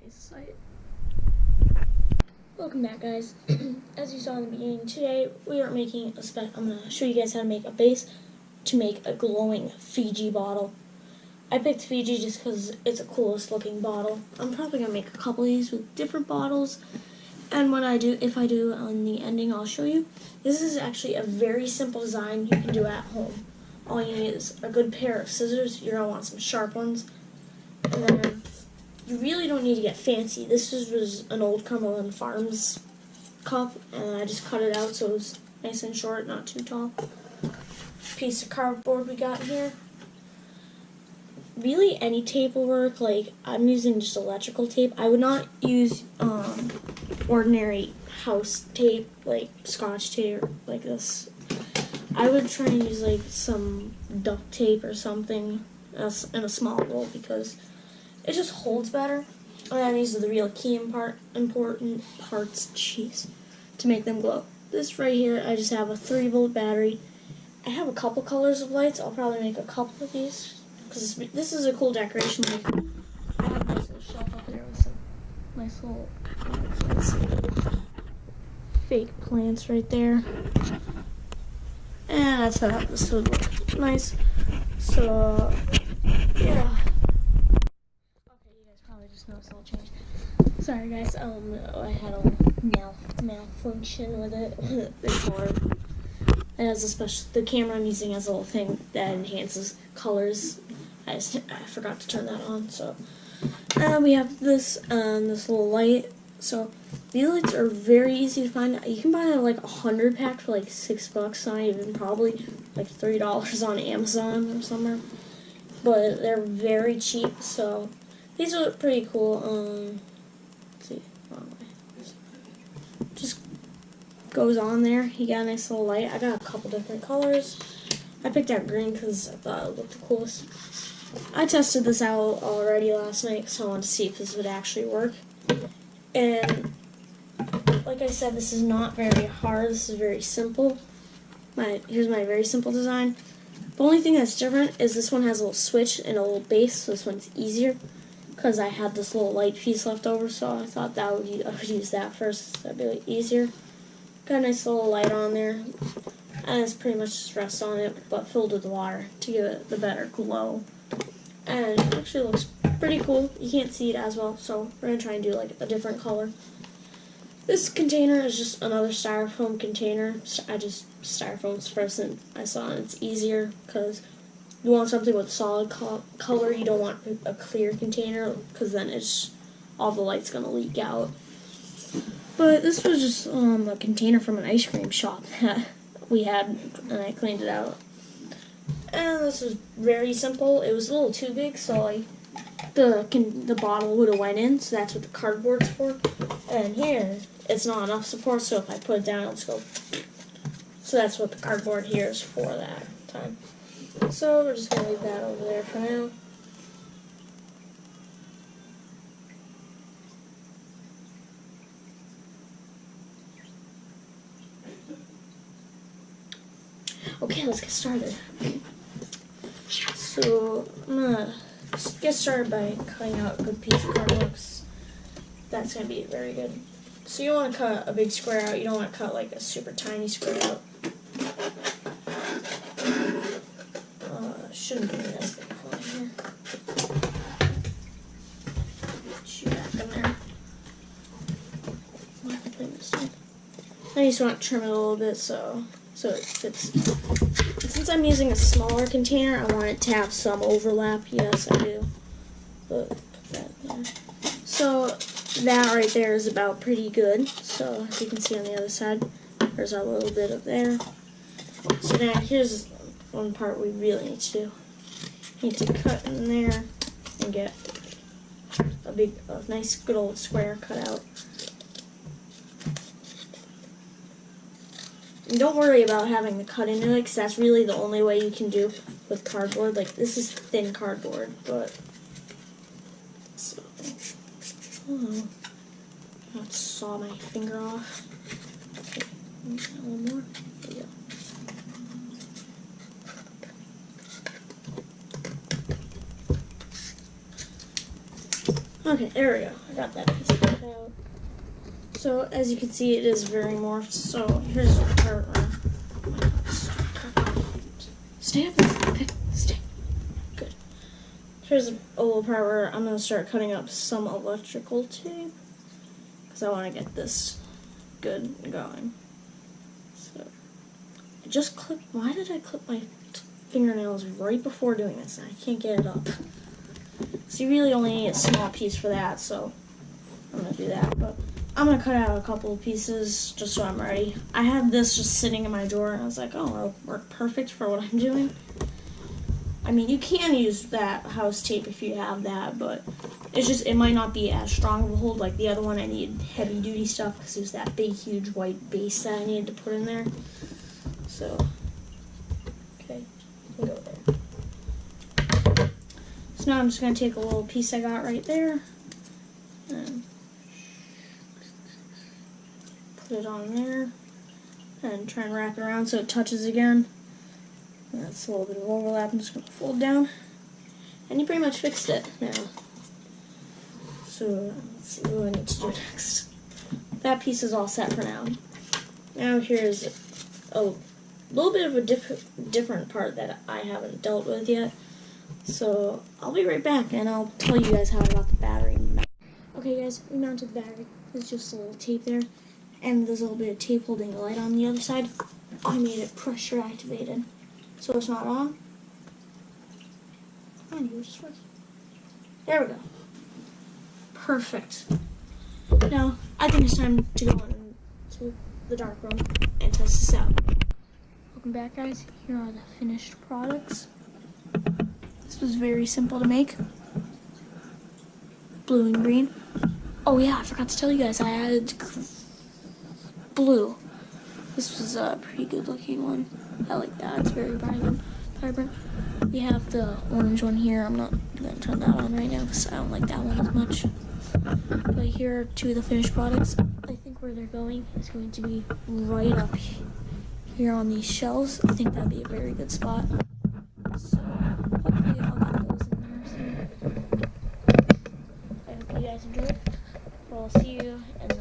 nice site. Welcome back, guys. As you saw in the beginning, today we are making I'm going to show you guys how to make a base to make a glowing FIJI bottle. I picked FIJI just because it's the coolest looking bottle. I'm probably going to make a couple of these with different bottles, and if I do on the ending, I'll show you. This is actually a very simple design you can do at home. All you need is a good pair of scissors. You're going to want some sharp ones, and then you really don't need to get fancy. This was an old Cumberland Farms cup, and I just cut it out so it was nice and short, not too tall. Piece of cardboard we got here. Really, any tape will work. Like, I'm using just electrical tape. I would not use ordinary house tape, like Scotch tape, like this. I would try and use like some duct tape or something in a small roll because it just holds better. And these are the real key important parts, to make them glow. This right here, I just have a 3-volt battery. I have a couple colors of lights. I'll probably make a couple of these because this is a cool decoration. Like, I have a nice little shelf up there with some nice little fake plants right there. And I thought this would look nice. So, yeah. Okay, you guys probably just noticed a little change. Sorry, guys. I had a malfunction with it. It has a the camera I'm using has a little thing that enhances colors. I forgot to turn that on. So, we have this little light. So, these lights are very easy to find. You can buy like a 100-pack for like $6, not even, probably like $3 on Amazon or somewhere. But they're very cheap, so these are pretty cool. Let's see, wrong way. Just goes on there. You got a nice little light. I got a couple different colors. I picked out green because I thought it looked the coolest. I tested this out already last night, so I wanted to see if this would actually work. And like I said, this is not very hard. This is very simple. Here's my very simple design. The only thing that's different is this one has a little switch and a little base, so this one's easier because I had this little light piece left over, so I thought I would use that first. That'd be like easier. Got a nice little light on there, and it's pretty much just rest on it, but filled with water to give it the better glow. And it actually looks pretty cool. You can't see it as well, so we're going to try and do like a different color. This container is just another styrofoam container. Styrofoam's first and I saw it. It's easier because you want something with solid color. You don't want a clear container because then all the light's going to leak out. But this was just a container from an ice cream shop that we had, and I cleaned it out. And this was very simple. It was a little too big, so like the bottle would have went in, so that's what the cardboard's for. And here, it's not enough support, so if I put it down, it'll just go. So that's what the cardboard here is for that time. So we're just going to leave that over there for now. Okay, let's get started. So I'm gonna get started by cutting out a good piece of cardboard. That's gonna be very good. So you want to cut a big square out. You don't want to cut like a super tiny square out. Shouldn't be this big one here. Shoot back in there. I just want to trim it a little bit so it fits. Since I'm using a smaller container, I want it to have some overlap. Yes, I do. But put that there. So that right there is about pretty good. So as you can see on the other side, there's a little bit of there. So now here's one part we really need to do. You need to cut in there and get a nice good old square cut out. And don't worry about having to cut into it, because that's really the only way you can do with cardboard. Like, this is thin cardboard, but... So... Oh. I'll saw my finger off. Okay, a little more. There you go. Okay, there we go. I got that piece cut out. So as you can see, it is very morphed. So here's the part where stay up. Okay, stay. Good. Here's a little part where I'm gonna start cutting up some electrical tape because I want to get this good and going. So I just clipped. Why did I clip my fingernails right before doing this? I can't get it up. So you really only need a small piece for that. So I'm gonna do that, but I'm gonna cut out a couple of pieces just so I'm ready. I had this just sitting in my drawer and I was like, oh, it'll work perfect for what I'm doing. I mean, you can use that house tape if you have that, but it's just, it might not be as strong of a hold like the other one. I needed heavy duty stuff because it was that big, huge white base that I needed to put in there. So, okay, we'll go there. So now I'm just gonna take a little piece I got right there and put it on there and try and wrap it around so it touches again. And that's a little bit of overlap. I'm just going to fold down. And you pretty much fixed it now. So let's see what I need to do next. That piece is all set for now. Now here's a little bit of a different part that I haven't dealt with yet. So I'll be right back and I'll tell you guys how I got the battery mounted. Okay guys, we mounted the battery. There's just a little tape there. And there's a little bit of tape holding the light on the other side. I made it pressure activated, so it's not on. Come on, you just work. There we go. Perfect. Now, I think it's time to go into the dark room and test this out. Welcome back, guys. Here are the finished products. This was very simple to make. Blue and green. Oh yeah, I forgot to tell you guys, I added blue. This was a pretty good looking one. I like that. It's very vibrant. We have the orange one here. I'm not going to turn that on right now because I don't like that one as much. But here are two of the finished products. I think where they're going is going to be right up here on these shelves. I think that'd be a very good spot. So hopefully I'll get those in there soon. I hope you guys enjoyed. Well, I'll see you in the